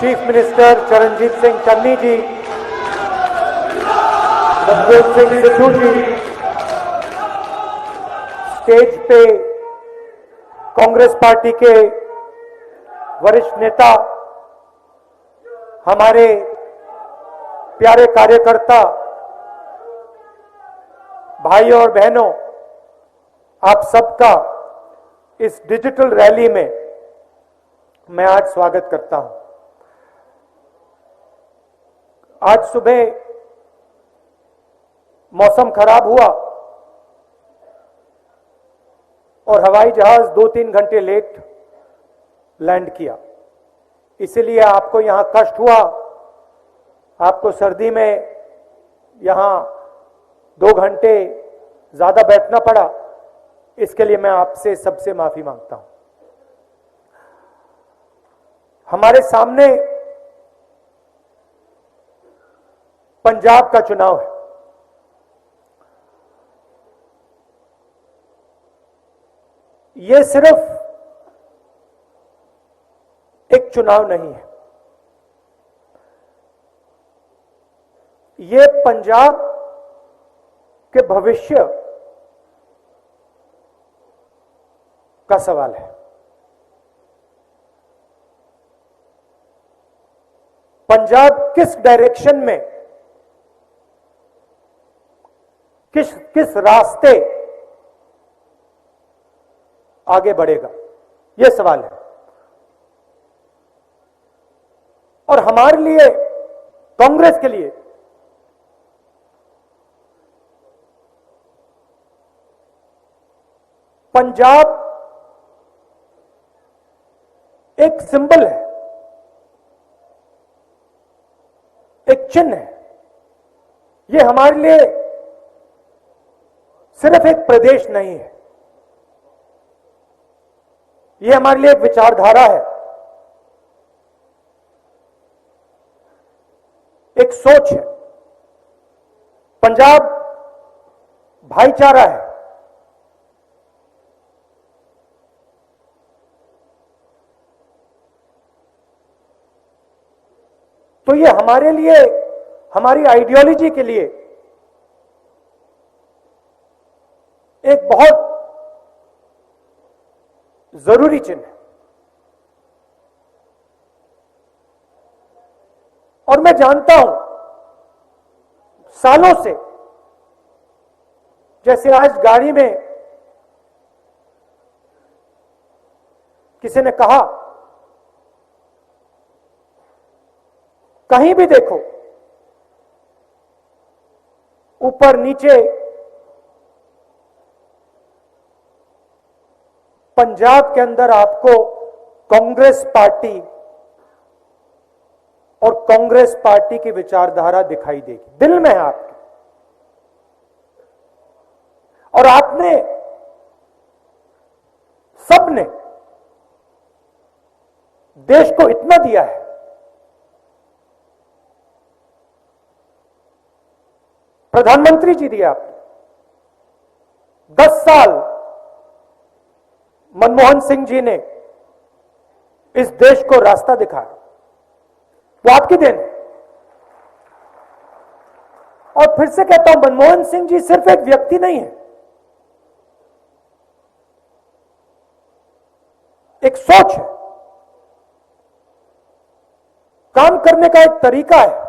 Chief minister Charanjit Singh Channi जी, नवजोत सिंह सिद्धू जी, stage पे Congress party के वरिष्ठ नेता, हमारे प्यारे कार्यकर्ता, भाई और बहनों, आप सबका इस डिजिटल रैली में मैं आज स्वागत करता हूं। आज सुबह मौसम खराब हुआ और हवाई जहाज 2-3 घंटे लेट लैंड किया, इसलिए आपको यहां कष्ट हुआ, आपको सर्दी में यहां 2 घंटे ज्यादा बैठना पड़ा। इसके लिए मैं आपसे सबसे माफी मांगता हूं। हमारे सामने पंजाब का चुनाव है। यह सिर्फ एक चुनाव नहीं है, यह पंजाब के भविष्य का सवाल है। पंजाब किस डायरेक्शन में, किस रास्ते आगे बढ़ेगा, यह सवाल है। और हमारे लिए, कांग्रेस के लिए, पंजाब एक सिंबल है, एक चिन्ह है। यह हमारे लिए सिर्फ एक प्रदेश नहीं है, यह हमारे लिए एक विचारधारा है, एक सोच है। पंजाब भाईचारा है, तो ये हमारे लिए, हमारी आइडियोलॉजी के लिए एक बहुत जरूरी चिन्ह है। और मैं जानता हूं सालों से, जैसे आज गाड़ी में किसी ने कहा, कहीं भी देखो, ऊपर नीचे पंजाब के अंदर आपको कांग्रेस पार्टी और कांग्रेस पार्टी की विचारधारा दिखाई देगी, दिल में है आपके। और आपने, सबने देश को इतना दिया है, प्रधानमंत्री जी दिया आपने, 10 साल मनमोहन सिंह जी ने इस देश को रास्ता दिखाया, वो आपकी देन है। और फिर से कहता हूं, मनमोहन सिंह जी सिर्फ एक व्यक्ति नहीं है, एक सोच है, काम करने का एक तरीका है,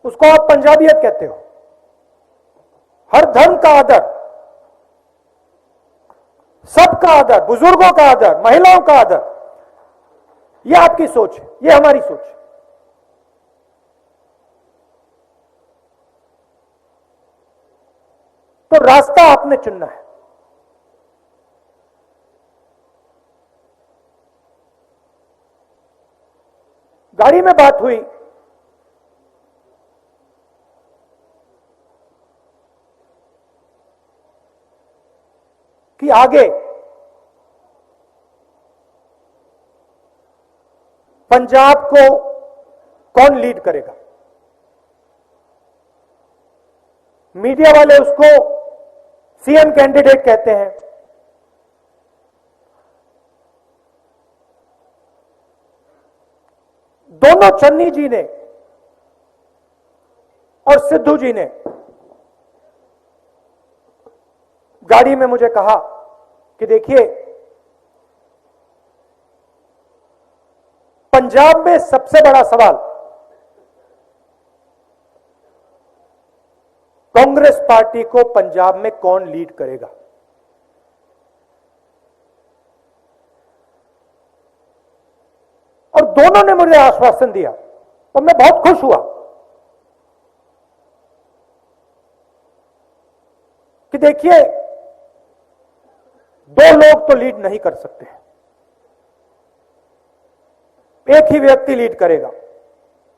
उसको आप पंजाबियत कहते हो। हर धर्म का आदर, सबका आदर, बुजुर्गों का आदर, महिलाओं का आदर, यह आपकी सोच है, यह हमारी सोच है। तो रास्ता आपने चुनना है। गाड़ी में बात हुई कि आगे पंजाब को कौन लीड करेगा। मीडिया वाले उसको सीएम कैंडिडेट कहते हैं, दोनों चन्नी जी ने और सिद्धू जी ने गाड़ी में मुझे कहा कि देखिए, पंजाब में सबसे बड़ा सवाल कांग्रेस पार्टी को पंजाब में कौन लीड करेगा। और दोनों ने मुझे आश्वासन दिया और मैं बहुत खुश हुआ कि देखिए, दो लोग तो लीड नहीं कर सकते, एक ही व्यक्ति लीड करेगा।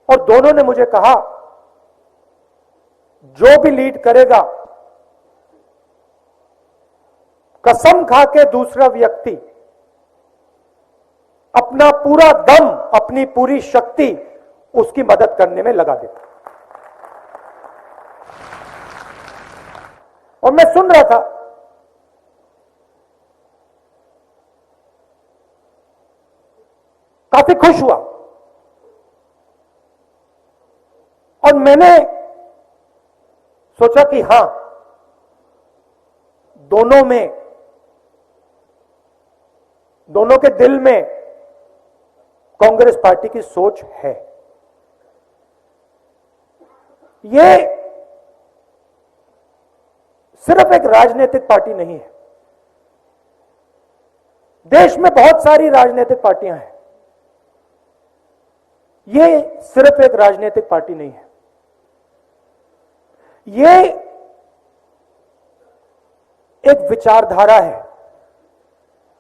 और दोनों ने मुझे कहा, जो भी लीड करेगा, कसम खा के दूसरा व्यक्ति अपना पूरा दम, अपनी पूरी शक्ति उसकी मदद करने में लगा देता। और मैं सुन रहा था, काफी खुश हुआ। और मैंने सोचा कि हां, दोनों के दिल में कांग्रेस पार्टी की सोच है। ये सिर्फ एक राजनीतिक पार्टी नहीं है, देश में बहुत सारी राजनीतिक पार्टियां हैं, ये सिर्फ एक राजनीतिक पार्टी नहीं है। ये एक विचारधारा है,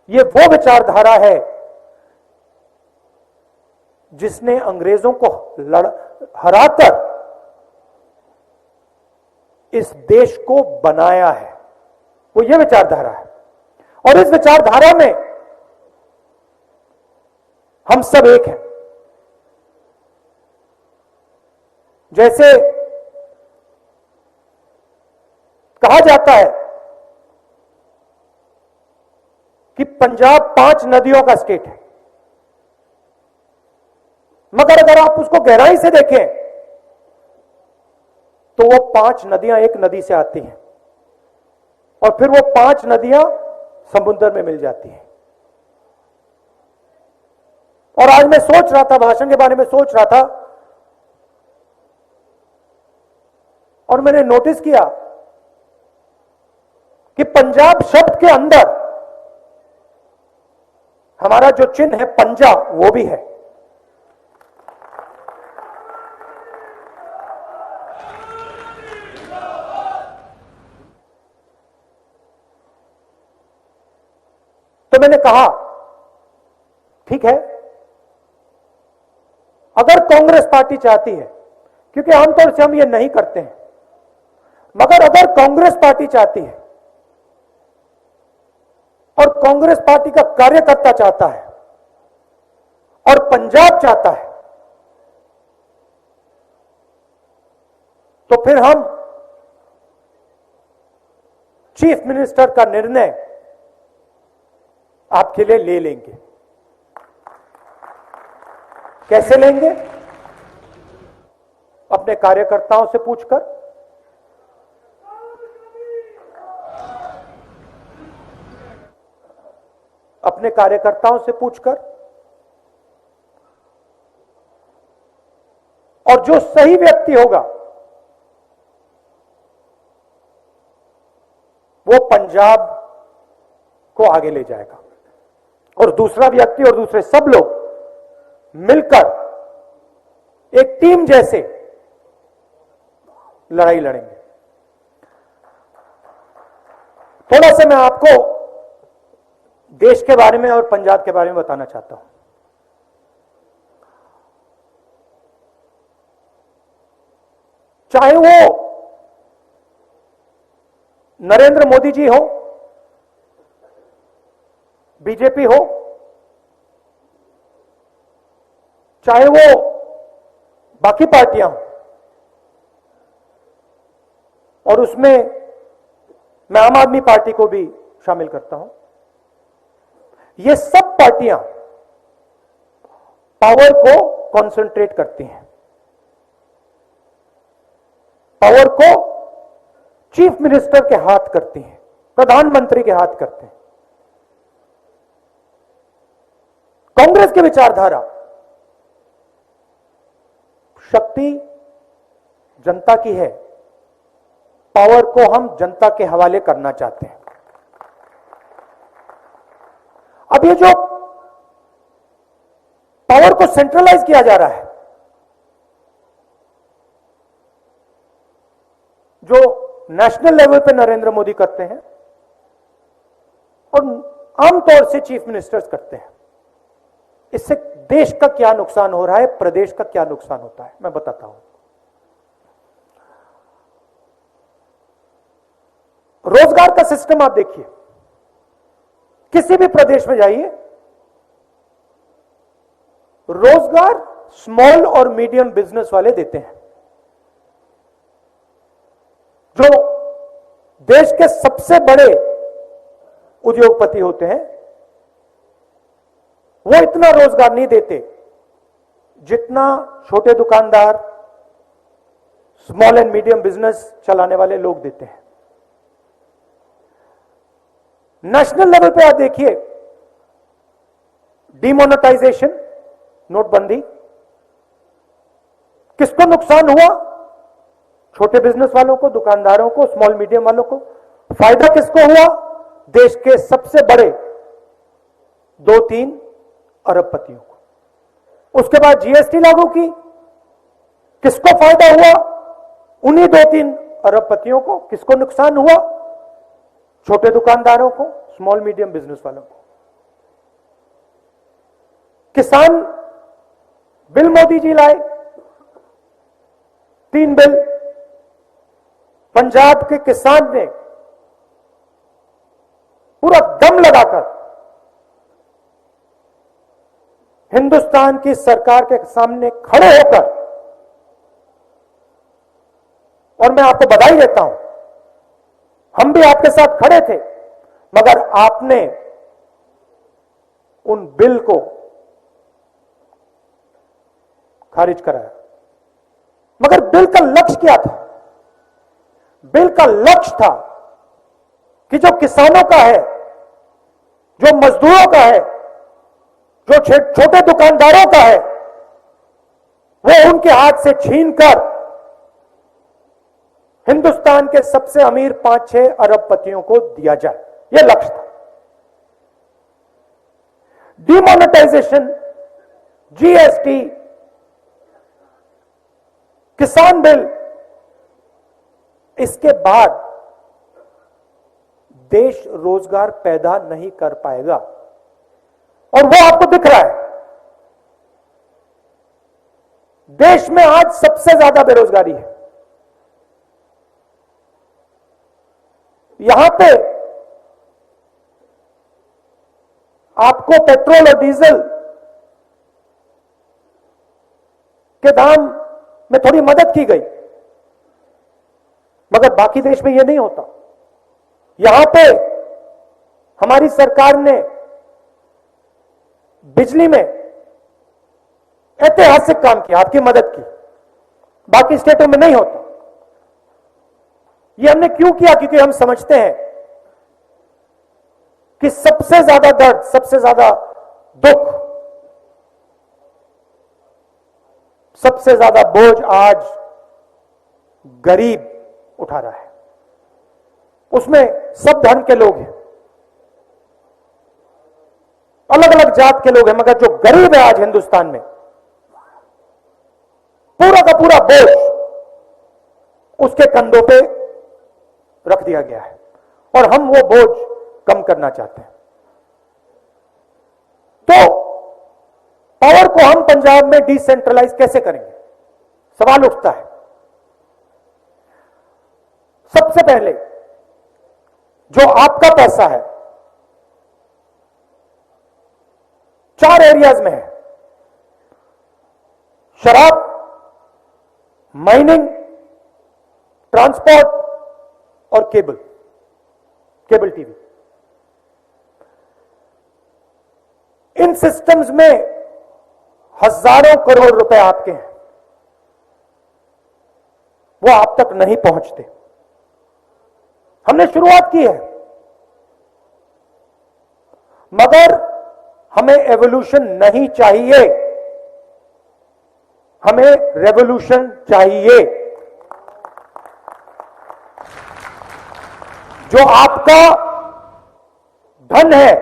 ये वो विचारधारा है जिसने अंग्रेजों को हराकर इस देश को बनाया है, वो ये विचारधारा है। और इस विचारधारा में हम सब एक हैं। जैसे कहा जाता है कि पंजाब 5 नदियों का स्टेट है, मगर अगर आप उसको गहराई से देखें तो वो 5 नदियां एक नदी से आती हैं और फिर वो 5 नदियां समुद्र में मिल जाती हैं। और आज मैं सोच रहा था, भाषण के बारे में सोच रहा था, और मैंने नोटिस किया कि पंजाब शब्द के अंदर हमारा जो चिन्ह है पंजा, वो भी है। तो मैंने कहा, ठीक है, अगर कांग्रेस पार्टी चाहती है, क्योंकि आमतौर से हम ये नहीं करते हैं, मगर अगर कांग्रेस पार्टी चाहती है और कांग्रेस पार्टी का कार्यकर्ता चाहता है और पंजाब चाहता है, तो फिर हम चीफ मिनिस्टर का निर्णय आपके लिए ले लेंगे। कैसे लेंगे? अपने कार्यकर्ताओं से पूछकर, अपने कार्यकर्ताओं से पूछकर, और जो सही व्यक्ति होगा वो पंजाब को आगे ले जाएगा और दूसरा व्यक्ति और दूसरे सब लोग मिलकर एक टीम जैसे लड़ाई लड़ेंगे। थोड़ा सा मैं आपको देश के बारे में और पंजाब के बारे में बताना चाहता हूं। चाहे वो नरेंद्र मोदी जी हो, बीजेपी हो, चाहे वो बाकी पार्टियां हो, और उसमें मैं आम आदमी पार्टी को भी शामिल करता हूं, ये सब पार्टियां पावर को कंसंट्रेट करती हैं। पावर को चीफ मिनिस्टर के हाथ करती हैं, प्रधानमंत्री के हाथ करते हैं। कांग्रेस की विचारधारा, शक्ति जनता की है, पावर को हम जनता के हवाले करना चाहते हैं। अब ये जो पावर को सेंट्रलाइज किया जा रहा है, जो नेशनल लेवल पे नरेंद्र मोदी करते हैं और आमतौर से चीफ मिनिस्टर्स करते हैं, इससे देश का क्या नुकसान हो रहा है, प्रदेश का क्या नुकसान होता है, मैं बताता हूं। रोजगार का सिस्टम आप देखिए, किसी भी प्रदेश में जाइए, रोजगार स्मॉल और मीडियम बिजनेस वाले देते हैं। जो देश के सबसे बड़े उद्योगपति होते हैं, वो इतना रोजगार नहीं देते जितना छोटे दुकानदार, स्मॉल एंड मीडियम बिजनेस चलाने वाले लोग देते हैं। नेशनल लेवल पे आप देखिए, डिमोनेटाइजेशन, नोटबंदी, किसको नुकसान हुआ? छोटे बिजनेस वालों को, दुकानदारों को, स्मॉल मीडियम वालों को। फायदा किसको हुआ? देश के सबसे बड़े 2-3 अरबपतियों को। उसके बाद जीएसटी लागू की, किसको फायदा हुआ? उन्हीं 2-3 अरबपतियों को। किसको नुकसान हुआ? छोटे दुकानदारों को, स्मॉल मीडियम बिजनेस वालों को। किसान बिल मोदी जी लाए, 3 बिल। पंजाब के किसान ने पूरा दम लगाकर हिंदुस्तान की सरकार के सामने खड़े होकर, और मैं आपको बधाई देता हूं, हम भी आपके साथ खड़े थे, मगर आपने उन बिल को खारिज कराया। मगर बिल का लक्ष्य क्या था? बिल का लक्ष्य था कि जो किसानों का है, जो मजदूरों का है, जो छोटे दुकानदारों का है, वो उनके हाथ से छीनकर हिंदुस्तान के सबसे अमीर 5-6 अरबपतियों को दिया जाए, यह लक्ष्य था। डिमोनेटाइजेशन, जीएसटी, किसान बिल, इसके बाद देश रोजगार पैदा नहीं कर पाएगा, और वो आपको दिख रहा है। देश में आज सबसे ज्यादा बेरोजगारी है। यहां पे आपको पेट्रोल और डीजल के दाम में थोड़ी मदद की गई, मगर बाकी देश में यह नहीं होता। यहां पे हमारी सरकार ने बिजली में ऐतिहासिक काम किया, आपकी मदद की, बाकी स्टेटों में नहीं होता। यह हमने क्यों किया? क्योंकि हम समझते हैं कि सबसे ज्यादा दर्द, सबसे ज्यादा दुख, सबसे ज्यादा बोझ आज गरीब उठा रहा है। उसमें सब धर्म के लोग हैं, अलग अलग जात के लोग हैं, मगर जो गरीब है आज हिंदुस्तान में, पूरा का पूरा बोझ उसके कंधों पे रख दिया गया है, और हम वो बोझ कम करना चाहते हैं। तो पावर को हम पंजाब में डिसेंट्रलाइज कैसे करेंगे? सवाल उठता है। सबसे पहले जो आपका पैसा है 4 एरियाज में है: शराब, माइनिंग, ट्रांसपोर्ट और केबल टीवी। इन सिस्टम्स में हजारों करोड़ रुपए आपके हैं, वो आप तक नहीं पहुंचते। हमने शुरुआत की है, मगर हमें एवोल्यूशन नहीं चाहिए, हमें रेवोल्यूशन चाहिए। जो आपका धन है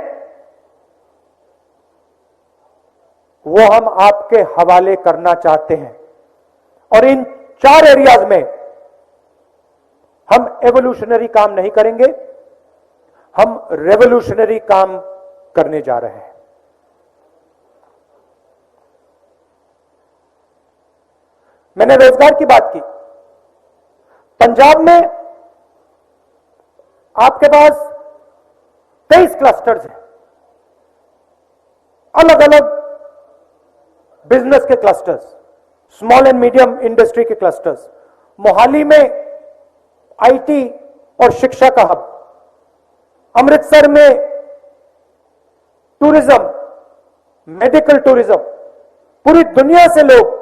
वो हम आपके हवाले करना चाहते हैं, और इन 4 एरियाज में हम एवोल्यूशनरी काम नहीं करेंगे, हम रेवोल्यूशनरी काम करने जा रहे हैं। मैंने रोजगार की बात की। पंजाब में आपके पास 23 क्लस्टर्स हैं, अलग अलग बिजनेस के clusters, small and medium industry के क्लस्टर्स। मोहाली में आईटी और शिक्षा का हब, अमृतसर में टूरिज्म, मेडिकल टूरिज्म, पूरी दुनिया से लोग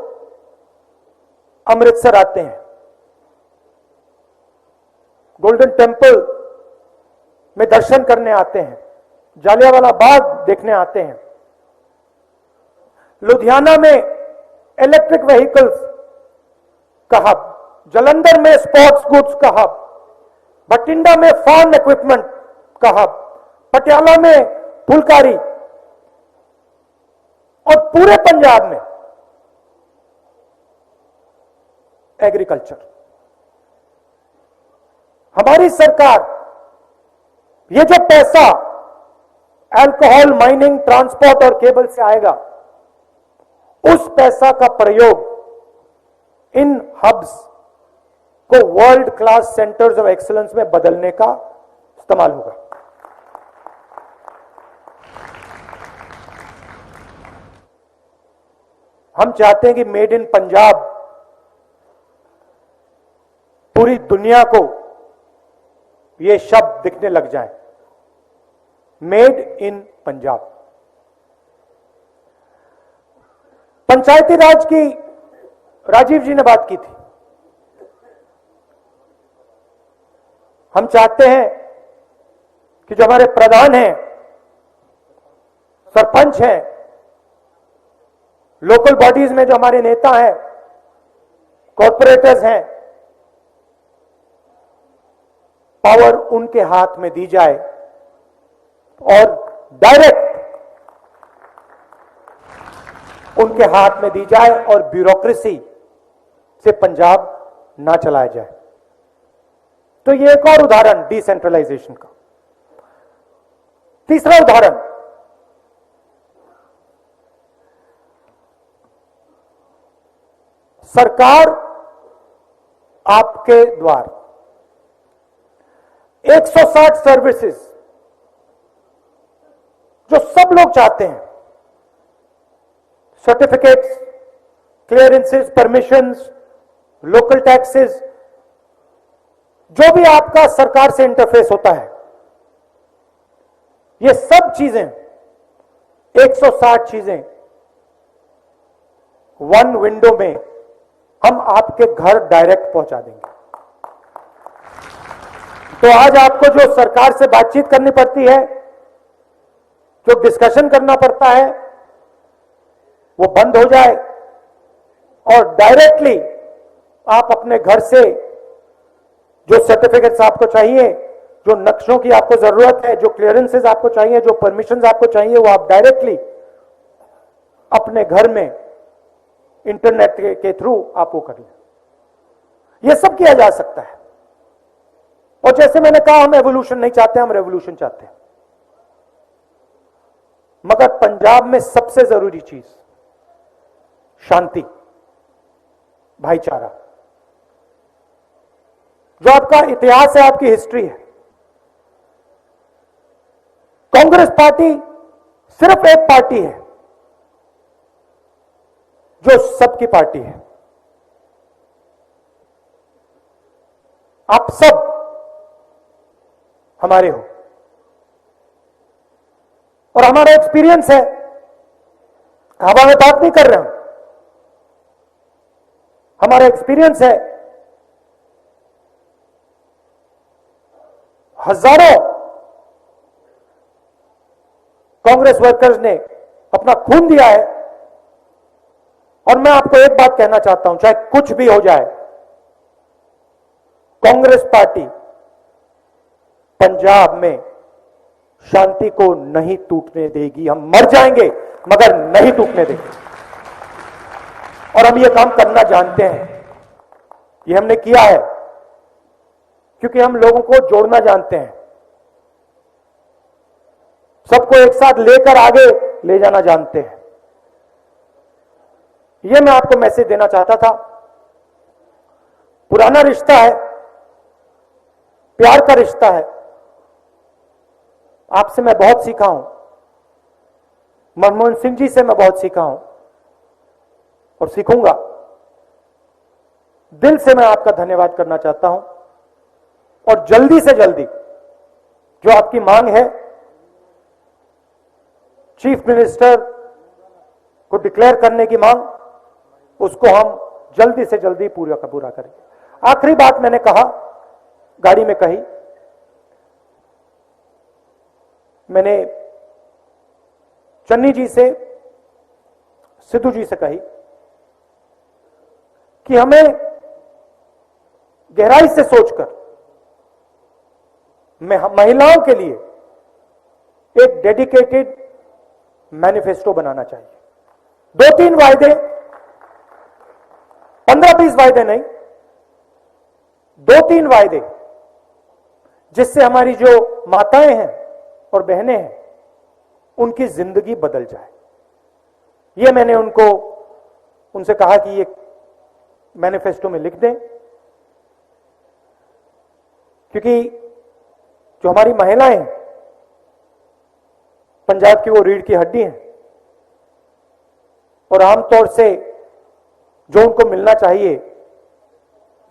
अमृतसर आते हैं। गोल्डन टेम्पल में दर्शन करने आते हैं, जालियांवाला बाग देखने आते हैं। लुधियाना में इलेक्ट्रिक व्हीकल्स का हब, जालंधर में स्पोर्ट्स गुड्स का हब, बठिंडा में फार्म इक्विपमेंट का हब, पटियाला में फुलकारी, और पूरे पंजाब में एग्रीकल्चर। हमारी सरकार ये जो पैसा अल्कोहल, माइनिंग, ट्रांसपोर्ट और केबल से आएगा, उस पैसा का प्रयोग इन हब्स को world class centres of excellence में बदलने का इस्तेमाल होगा। हम चाहते हैं कि मेड इन पंजाब पूरी दुनिया को ये शब्द दिखने लग जाए, मेड इन पंजाब। पंचायती राज की राजीव जी ने बात की थी। हम चाहते हैं कि जो हमारे प्रधान हैं, सरपंच हैं, लोकल बॉडीज में जो हमारे नेता हैं, कॉर्पोरेटर्स हैं, पावर उनके हाथ में दी जाए और डायरेक्ट उनके हाथ में दी जाए, और ब्यूरोक्रेसी से पंजाब ना चलाया जाए। तो ये एक और उदाहरण डिसेंट्रलाइजेशन का। तीसरा उदाहरण, सरकार आपके द्वार 160 सर्विसेज जो सब लोग चाहते हैं, certificates, clearances, permissions, local taxes, जो भी आपका सरकार से इंटरफेस होता है, ये सब चीजें 160 चीजें वन विंडो में हम आपके घर डायरेक्ट पहुंचा देंगे। तो आज आपको जो सरकार से बातचीत करनी पड़ती है, जो डिस्कशन करना पड़ता है, वो बंद हो जाए और डायरेक्टली आप अपने घर से जो सर्टिफिकेट्स आपको चाहिए, जो नक्शों की आपको जरूरत है, जो क्लियरेंसेस आपको चाहिए, जो परमिशंस आपको चाहिए, वो आप डायरेक्टली अपने घर में इंटरनेट के थ्रू आप वो कर लें। ये सब किया जा सकता है। और जैसे मैंने कहा, हम एवोल्यूशन नहीं चाहते, हम रेवोल्यूशन चाहते हैं। मगर पंजाब में सबसे जरूरी चीज शांति, भाईचारा। जो आपका इतिहास है, आपकी हिस्ट्री है। कांग्रेस पार्टी सिर्फ एक पार्टी है जो सबकी पार्टी है। आप सब हमारे हो, और हमारा एक्सपीरियंस है हवा में बात नहीं कर रहे हम, हमारा एक्सपीरियंस है। हजारों कांग्रेस वर्कर्स ने अपना खून दिया है। और मैं आपको एक बात कहना चाहता हूं, चाहे कुछ भी हो जाए, कांग्रेस पार्टी पंजाब में शांति को नहीं टूटने देगी। हम मर जाएंगे मगर नहीं टूटने देंगे। और हम ये काम करना जानते हैं, ये हमने किया है, क्योंकि हम लोगों को जोड़ना जानते हैं, सबको एक साथ लेकर आगे ले जाना जानते हैं। ये मैं आपको मैसेज देना चाहता था। पुराना रिश्ता है, प्यार का रिश्ता है। आपसे मैं बहुत सीखा हूं, मनमोहन सिंह जी से मैं बहुत सीखा हूं और सीखूंगा। दिल से मैं आपका धन्यवाद करना चाहता हूं। और जल्दी से जल्दी जो आपकी मांग है, चीफ मिनिस्टर को डिक्लेयर करने की मांग, उसको हम जल्दी से जल्दी पूरा का पूरा करेंगे। आखिरी बात मैंने कहा, गाड़ी में कही, मैंने चन्नी जी से, सिद्धू जी से कही कि हमें गहराई से सोचकर महिलाओं के लिए एक डेडिकेटेड मैनिफेस्टो बनाना चाहिए। 2-3 वायदे, 15-20 वायदे नहीं, 2-3 वायदे, जिससे हमारी जो माताएं हैं और बहनें हैं उनकी जिंदगी बदल जाए। ये मैंने उनसे कहा कि ये मैनिफेस्टो में लिख दें, क्योंकि जो हमारी महिलाएं हैं पंजाब की, वो रीढ़ की हड्डी हैं और आमतौर से जो उनको मिलना चाहिए,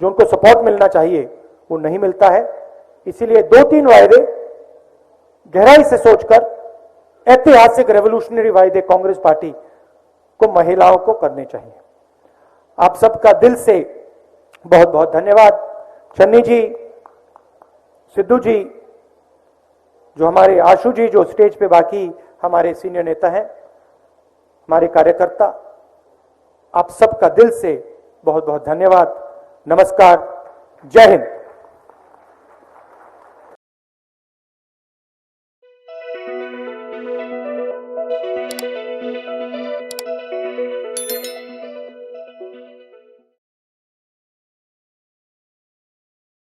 जो उनको सपोर्ट मिलना चाहिए, वो नहीं मिलता है। इसीलिए 2-3 वायदे गहराई से सोचकर, ऐतिहासिक रेवोल्यूशनरी वायदे कांग्रेस पार्टी को महिलाओं को करने चाहिए। आप सबका दिल से बहुत बहुत धन्यवाद। चन्नी जी, सिद्धू जी, जो हमारे आशु जी, जो स्टेज पे बाकी हमारे सीनियर नेता हैं, हमारे कार्यकर्ता, आप सबका दिल से बहुत बहुत धन्यवाद। नमस्कार, जय हिंद।